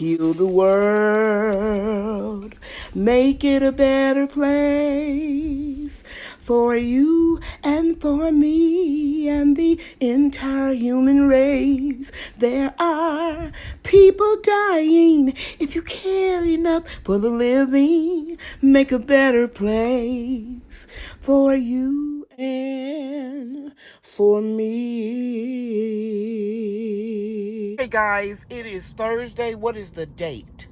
Heal the world, make it a better place for you and for me and the entire human race. There are people dying. If you care enough for the living, make a better place for you and for me. Hey guys, it is Thursday. What is the date?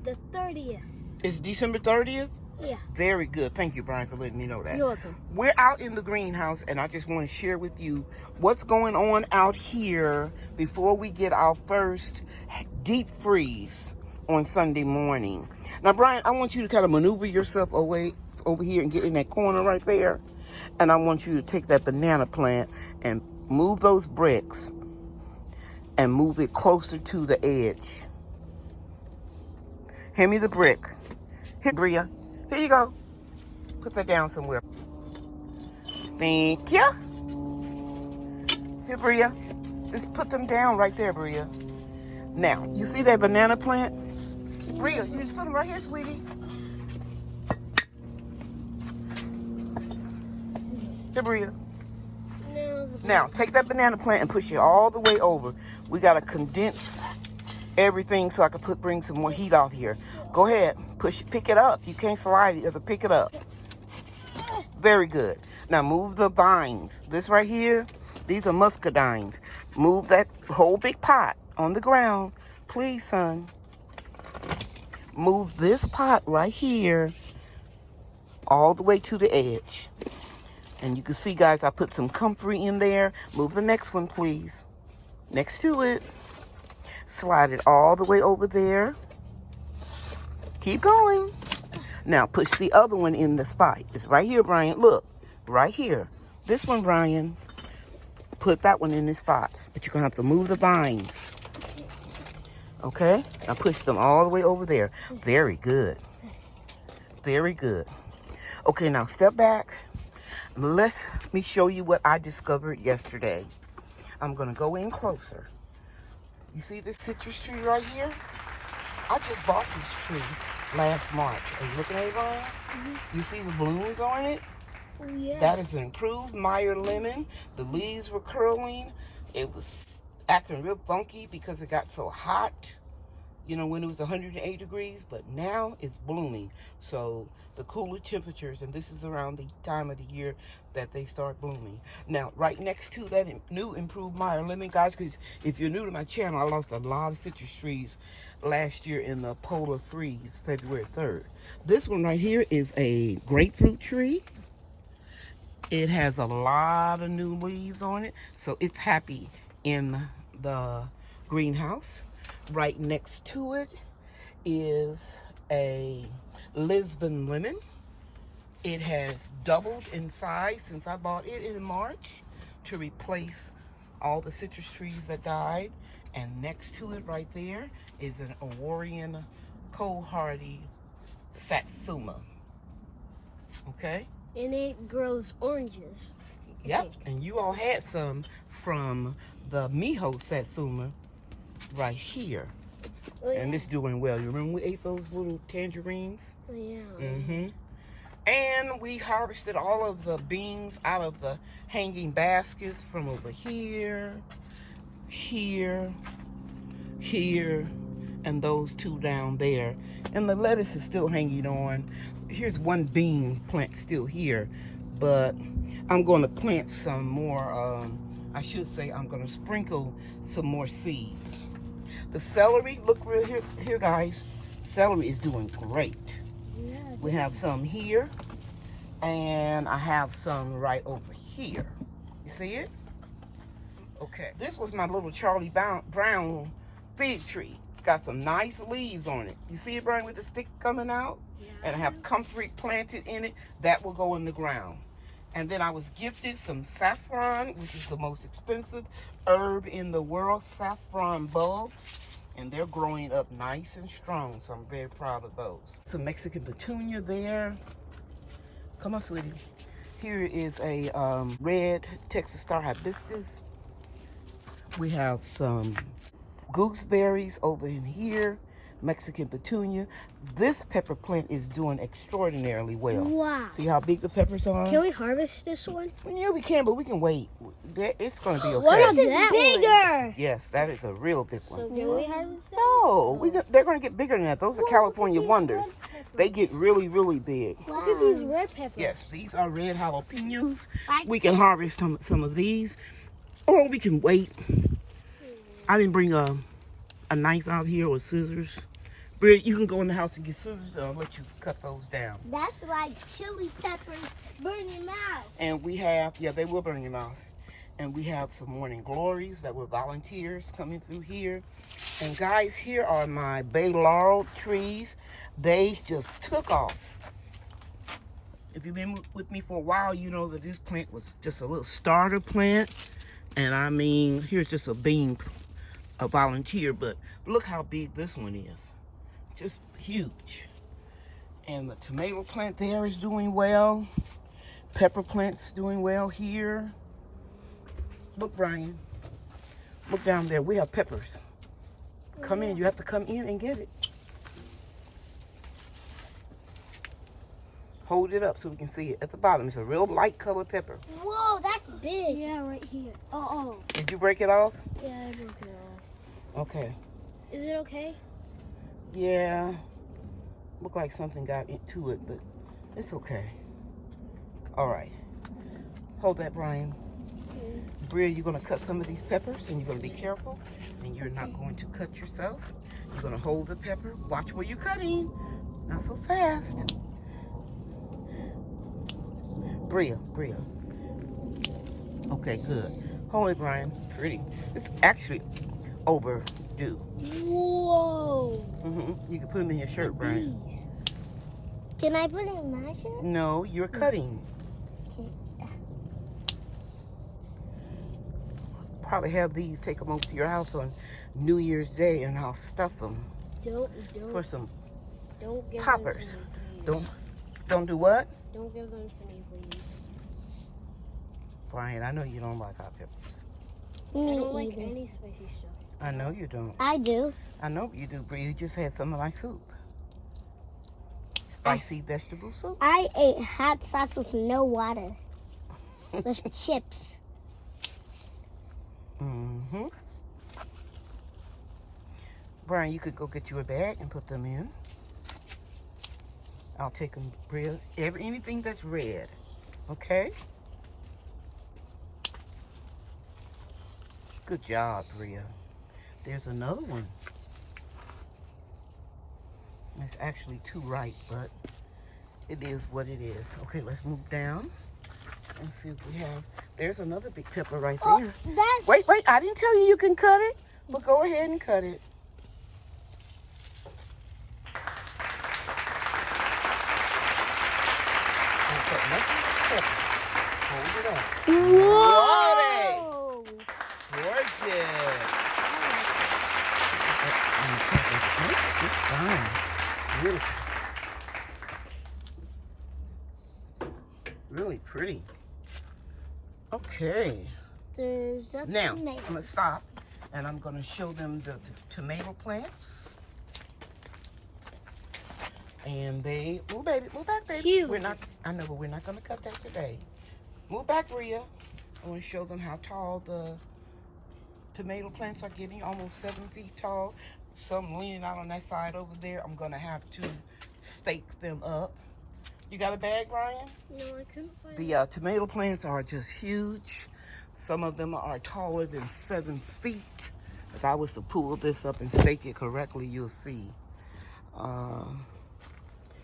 The 30th. It's December 30th? Yeah. Very good. Thank you, Brian, for letting me know that. You're welcome. We're out in the greenhouse, and I just want to share with you what's going on out here before we get our first deep freeze on Sunday morning. Now, Brian, I want you to kind of maneuver yourself away over here and get in that corner right there. And I want you to take that banana plant and move those bricks and move it closer to the edge. Hand me the brick. Here, Bria. Here you go. Put that down somewhere. Thank you. Here, Bria. Just put them down right there, Bria. Now, you see that banana plant? Bria, you just put them right here, sweetie. Here, Bria. Now, take that banana plant and push it all the way over. We got to condense everything so I can bring some more heat out here. Go ahead. Pick it up. You can't slide it. You have to pick it up. Very good. Now, move the vines. This right here, these are muscadines. Move that whole big pot on the ground. Please, son. Move this pot right here all the way to the edge. And you can see, guys, I put some comfrey in there. Move the next one, please. Next to it. Slide it all the way over there. Keep going. Now, push the other one in the spot. It's right here, Brian. Look, right here. This one, Brian. Put that one in this spot. But you're going to have to move the vines. Okay? Now, push them all the way over there. Very good. Very good. Okay, now step back. Let me show you what I discovered yesterday. I'm going to go in closer. You see this citrus tree right here? I just bought this tree last March. Are you looking at it, Brian? Mm-hmm. You see the blooms on it? Oh, yeah. That is an improved Meyer lemon. The leaves were curling. It was acting real funky because it got so hot, you know, when it was 108 degrees, but now it's blooming. So the cooler temperatures, and this is around the time of the year that they start blooming. Now, right next to that new improved Meyer lemon, guys, because if you're new to my channel, I lost a lot of citrus trees last year in the polar freeze, February 3rd. This one right here is a grapefruit tree. It has a lot of new leaves on it, so it's happy in the greenhouse. Right next to it is a Lisbon lemon. It has doubled in size since I bought it in March to replace all the citrus trees that died. And next to it right there is an Awarian cold hardy satsuma. Okay? And it grows oranges. Yep, and you all had some from the Miho satsuma right here. Oh, yeah. And it's doing well. You remember we ate those little tangerines? Oh, yeah. Mm-hmm. And we harvested all of the beans out of the hanging baskets from over here, here, here, and those two down there. And the lettuce is still hanging on. Here's one bean plant still here, but I'm going to plant some more, I should say I'm going to sprinkle some more seeds. The celery, look real here guys. Celery is doing great. Yeah. We have some here, and I have some right over here. You see it? Okay. This was my little Charlie Brown fig tree. It's got some nice leaves on it. You see it, Brian, with the stick coming out? Yeah. And I have comfrey planted in it. That will go in the ground. And then I was gifted some saffron, which is the most expensive herb in the world, saffron bulbs. And they're growing up nice and strong, so I'm very proud of those. Some Mexican petunia there. Come on, sweetie. Here is a red Texas star hibiscus. We have some gooseberries over in here. Mexican petunia. This pepper plant is doing extraordinarily well. Wow. See how big the peppers are? Can we harvest this one? Yeah, we can, but we can wait. It's going to be okay. What is this bigger? Yes, that is a real big one. So can we harvest that? No, they're going to get bigger than that. Those are California wonders. They get really, really big. Look at these red peppers. Yes, these are red jalapenos. We can harvest some of these, or we can wait. I didn't bring a knife out here or scissors. Bria, you can go in the house and get scissors, and I'll let you cut those down. That's like chili peppers burn your mouth. And we have, yeah, they will burn your mouth. And we have some morning glories that were volunteers coming through here. And guys, here are my bay laurel trees. They just took off. If you've been with me for a while, you know that this plant was just a little starter plant. And I mean, here's just a volunteer, but look how big this one is. Just huge. And the tomato plant there is doing well. Pepper plant's doing well here. Look, Brian. Look down there. We have peppers. Come in. You have to come in and get it. Hold it up so we can see it at the bottom. It's a real light colored pepper. Whoa, that's big. Yeah, right here. Oh. Did you break it off? Yeah, I broke it off. Okay. Is it okay? Yeah. Looked like something got into it, but it's okay. All right. Hold that, Brian. Bria, you're going to cut some of these peppers, and you're going to be careful, and you're not going to cut yourself. You're going to hold the pepper. Watch where you're cutting. Not so fast. Bria. Okay, good. Hold it, Brian. Pretty. It's actually overdue. Whoa. You can put them in your shirt, Brian. Can I put it in my shirt? No, you're cutting. Probably have these, take them over to your house on New Year's Day, and I'll stuff them for some give poppers. Them to me, Don't do what? Don't give them to me, please. Brian, I know you don't like hot peppers. I don't like any spicy stuff. I know you don't. I do. I know you do, Bria. You just had some of my soup. Spicy vegetable soup. I ate hot sauce with no water. With chips. Brian, you could go get you a bag and put them in. I'll take them, Bria. Anything that's red, okay? Good job, Bria. There's another one. It's actually too ripe, but it is what it is. Okay, let's move down and see if we have. There's another big pepper right there. Wait, I didn't tell you can cut it, but go ahead and cut it. Hold it up. Whoa! Gorgeous. It's fine. Beautiful. Really pretty. Okay. There's just now, I'm going to stop, and I'm going to show them the tomato plants. And they, move back, baby. Huge. I know, but we're not going to cut that today. Move back, Bria. I want to show them how tall the tomato plants are getting, almost 7 feet tall. Some leaning out on that side over there. I'm going to have to stake them up. You got a bag, Ryan? No, I couldn't find it. The tomato plants are just huge. Some of them are taller than 7 feet. If I was to pull this up and stake it correctly, you'll see.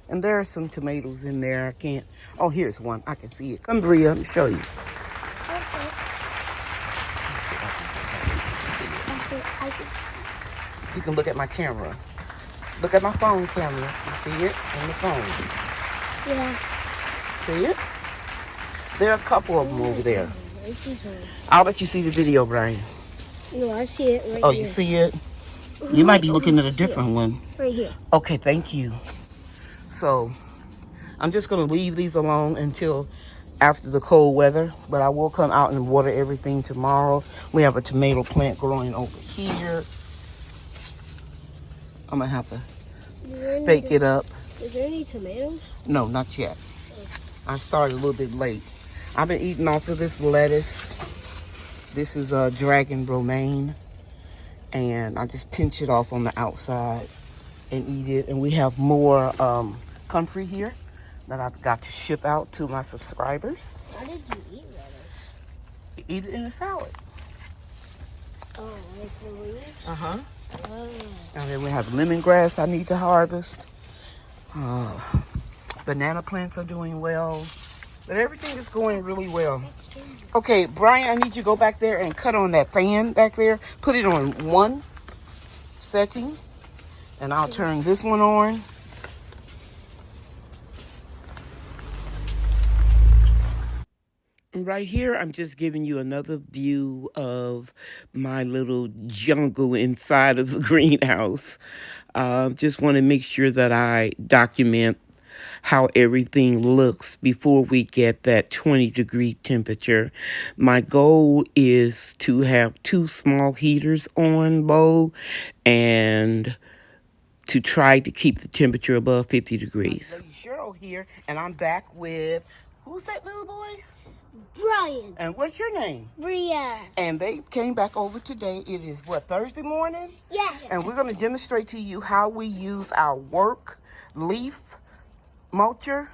And there are some tomatoes in there. I can't. Oh, here's one. I can see it. Come, Bria. Let me show you. Okay. I can see. You can look at my camera. Look at my phone camera. You see it on the phone. Yeah. See it? There are a couple of them over there. I'll let you see the video, Brian. No, I see it right here. Oh, you see it? You might be looking at a different one. Right here. Okay, thank you. So, I'm just going to leave these alone until after the cold weather. But I will come out and water everything tomorrow. We have a tomato plant growing over here. I'm going to have to stake it up. Is there any tomatoes? No, not yet. I started a little bit late. I've been eating off of this lettuce. This is a dragon romaine. And I just pinch it off on the outside and eat it. And we have more comfrey here that I've got to ship out to my subscribers. How did you eat lettuce? Eat it in a salad. Oh, like the leaves? Uh-huh. Oh. And then we have lemongrass I need to harvest. Banana plants are doing well. But everything is going really well. Okay, Brian, I need you to go back there and cut on that fan back there. Put it on 1 setting. And I'll turn this one on. Right here, I'm just giving you another view of my little jungle inside of the greenhouse. Just want to make sure that I document how everything looks before we get that 20-degree temperature. My goal is to have 2 small heaters on low and to try to keep the temperature above 50 degrees. Lady Cheryl here, and I'm back with, who's that little boy? Brian. And what's your name? Bria. And they came back over today. It is, what, Thursday morning? Yeah. And we're going to demonstrate to you how we use our work leaf mulcher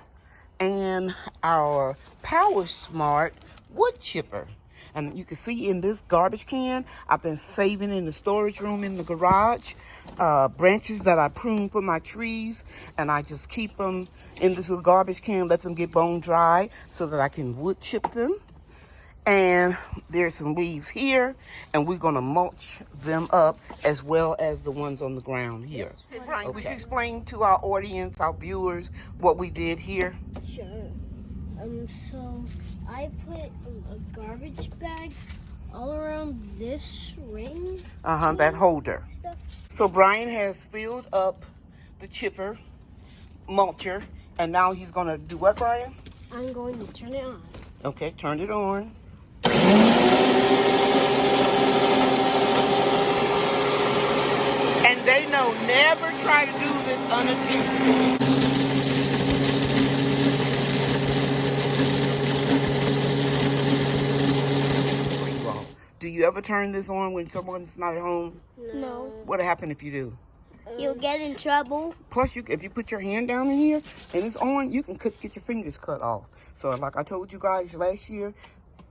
and our Power Smart wood chipper. And you can see in this garbage can, I've been saving in the storage room in the garage, branches that I prune for my trees, and I just keep them in this little garbage can, let them get bone dry so that I can wood chip them. And there's some leaves here, and we're going to mulch them up as well as the ones on the ground here. Yes. Hey, Brian, would you explain to our audience, our viewers, what we did here? Sure. So I put a garbage bag all around this ring. That holder. Stuff. So Brian has filled up the chipper, mulcher, and now he's going to do what, Brian? I'm going to turn it on. Okay, turn it on. And they know never try to do this unattended. Do you ever turn this on when someone's not at home? No. What'll happen if you do? You'll get in trouble. Plus, if you put your hand down in here and it's on, you can get your fingers cut off. So like I told you guys last year,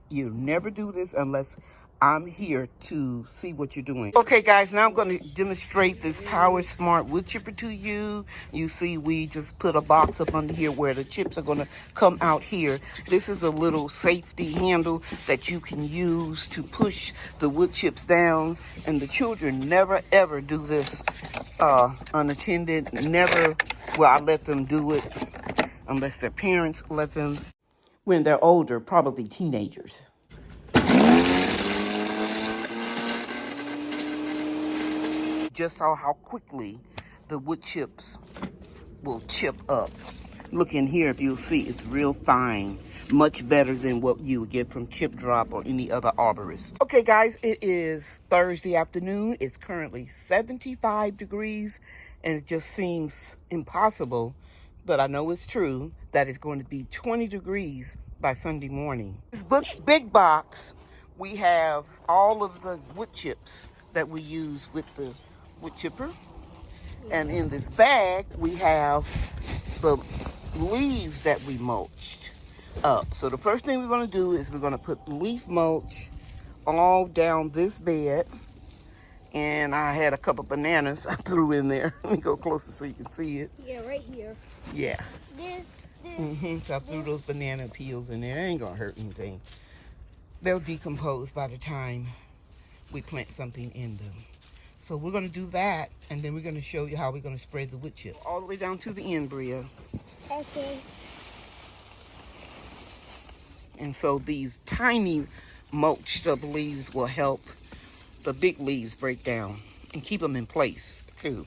you never do this unless I'm here to see what you're doing. Okay, guys, now I'm going to demonstrate this Power Smart wood chipper to you. You see, we just put a box up under here where the chips are going to come out here. This is a little safety handle that you can use to push the wood chips down. And the children never, ever do this unattended. Never will I let them do it unless their parents let them. When they're older, probably teenagers. Just saw how quickly the wood chips will chip up. Look in here, if you'll see, it's real fine. Much better than what you would get from Chip Drop or any other arborist. Okay, guys, it is Thursday afternoon. It's currently 75 degrees, and it just seems impossible, but I know it's true, that it's going to be 20 degrees by Sunday morning. This big box, we have all of the wood chips that we use with the wood chipper. And in this bag, we have the leaves that we mulched up. So the first thing we're going to do is we're going to put leaf mulch all down this bed. And I had a couple bananas I threw in there. Let me go closer so you can see it. Yeah, right here. Yeah. This. So I threw those banana peels in there. It ain't going to hurt anything. They'll decompose by the time we plant something in them. So we're going to do that, and then we're going to show you how we're going to spread the wood chips. All the way down to the end, Bria. Okay. And so these tiny mulched up leaves will help the big leaves break down and keep them in place, too.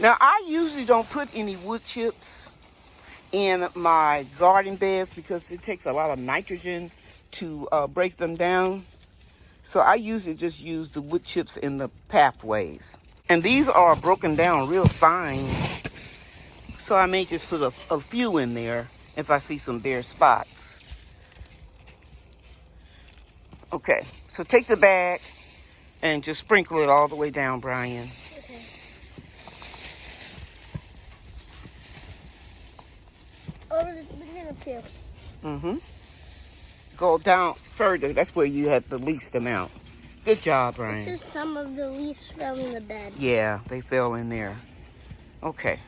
Now, I usually don't put any wood chips in my garden beds because it takes a lot of nitrogen to break them down. So I usually just use the wood chips in the pathways. And these are broken down real fine. So I may just put a few in there if I see some bare spots. Okay, so take the bag and just sprinkle it all the way down, Brian. Okay. Over this banana peel. Mm-hmm. Go down further. That's where you had the least amount. Good job, Brian. It's just some of the leaves fell in the bed. Yeah, they fell in there. Okay.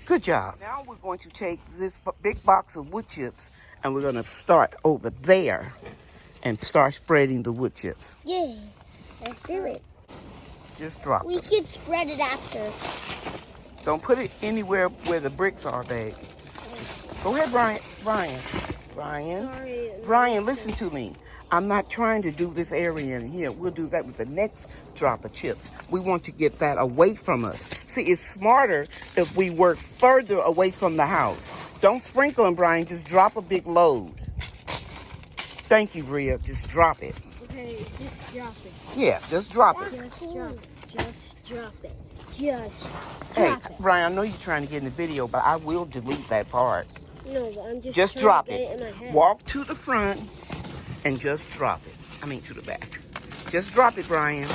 Good job. Now we're going to take this big box of wood chips and we're going to start over there and start spreading the wood chips. Yeah, let's do it. Just drop We it. could spread it after. Don't put it anywhere where the bricks are, babe. Go ahead, Brian. Sorry. Brian, listen to me. I'm not trying to do this area in here. We'll do that with the next drop of chips. We want to get that away from us. See, it's smarter if we work further away from the house. Don't sprinkle them, Brian. Just drop a big load. Thank you, Bria. Just drop it. Okay, just drop it. Yeah, just drop it. Just drop it. Just drop it. Just Hey, drop it. Brian, I know you're trying to get in the video, but I will delete that part. No, but I'm Just trying drop to get it. in my head. Walk to the front and just drop it. I mean, to the back. Just drop it, Brian.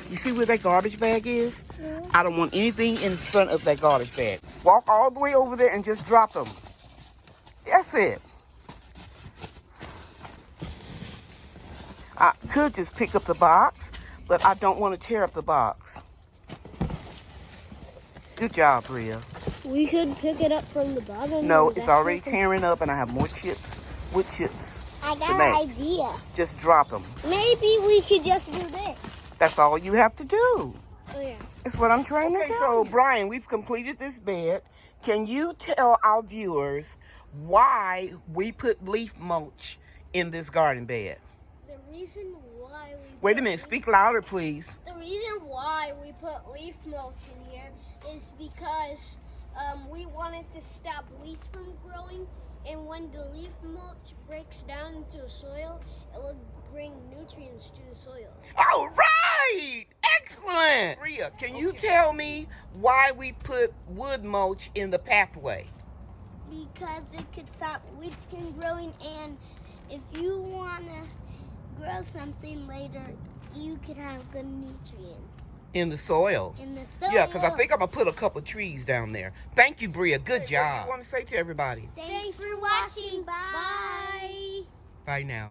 You see where that garbage bag is? Yeah. I don't want anything in front of that garbage bag. Walk all the way over there and just drop them. That's it. I could just pick up the box, but I don't want to tear up the box. Good job, Bria. We could pick it up from the bottom. No, and it's that's already what tearing up and I have more chips, wood chips. I got to an make. idea. Just drop them. Maybe we could just do this. That's all you have to do. Oh, yeah. That's what I'm trying to do. So, Brian, we've completed this bed. Can you tell our viewers why we put leaf mulch in this garden bed? The reason why we Wait a minute. Speak louder, please. The reason why we put leaf mulch in here is because we wanted to stop weeds from growing, and when the leaf mulch breaks down into the soil, it will bring nutrients to the soil. All right. Excellent. Bria, can you tell me why we put wood mulch in the pathway? Because it could stop weeds from growing, and if you want to grow something later, you could have good nutrients In the soil. in the soil. Yeah, because I think I'm going to put a couple trees down there. Thank you, Bria. Good job. What do you want to say to everybody? Thanks for watching. Bye. Bye now.